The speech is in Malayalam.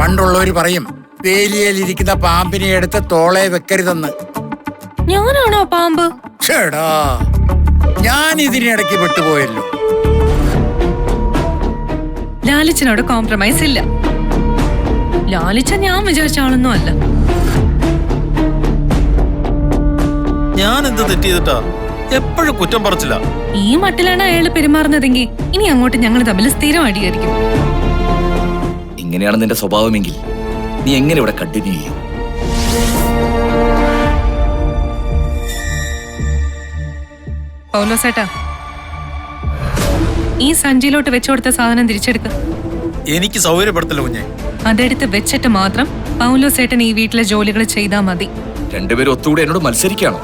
പണ്ടുള്ളവര് പറയും വേലിയലിരിക്കുന്ന പാമ്പിനെ എടുത്ത് തോളെ വെക്കരുതെന്ന്. ഞാനാണോ പാമ്പ്? ഷേടാ, ഞാൻ ഇതിനിടയ്ക്ക് വിട്ടുപോയല്ലോ. ലാലിച്ചനോട് കോംപ്രമൈസ് ഇല്ല. ലാലിച്ച ഞാൻ വിചാരിച്ച ആളൊന്നും അല്ല. ഞാൻ എന്ത് തെറ്റ് ചെയ്തിട്ടാ? എപ്പോഴും കുറ്റം പറച്ചില്ല. ഈ മട്ടിലാണ് അയാൾ പെരുമാറുന്നതെങ്കിൽ ഇനി അങ്ങോട്ട് ഞങ്ങൾ തമ്മിൽ സ്ഥിരം അടിയായിരിക്കും. ഇങ്ങനെയാണ് നിന്റെ സ്വഭാവമെങ്കിൽ നീ എങ്ങനെ ഇവിടെ കണ്ടിന്യൂ ചെയ്യും? പൗലോസേട്ടാ, ഈ സഞ്ചിയിലോട്ട് വെച്ചുകൊടുത്ത സാധനം തിരിച്ചെടുക്ക. എനിക്ക് സൗകര്യപ്പെടുത്തില്ല കുഞ്ഞെ. അതെടുത്ത് വെച്ചിട്ട് മാത്രം പൗലോസേട്ടൻ ഈ വീട്ടിലെ ജോലികൾ ചെയ്താൽ മതി. രണ്ടുപേരും ഒത്തുകൂടി എന്നോട് മത്സരിക്കുകയാണോ?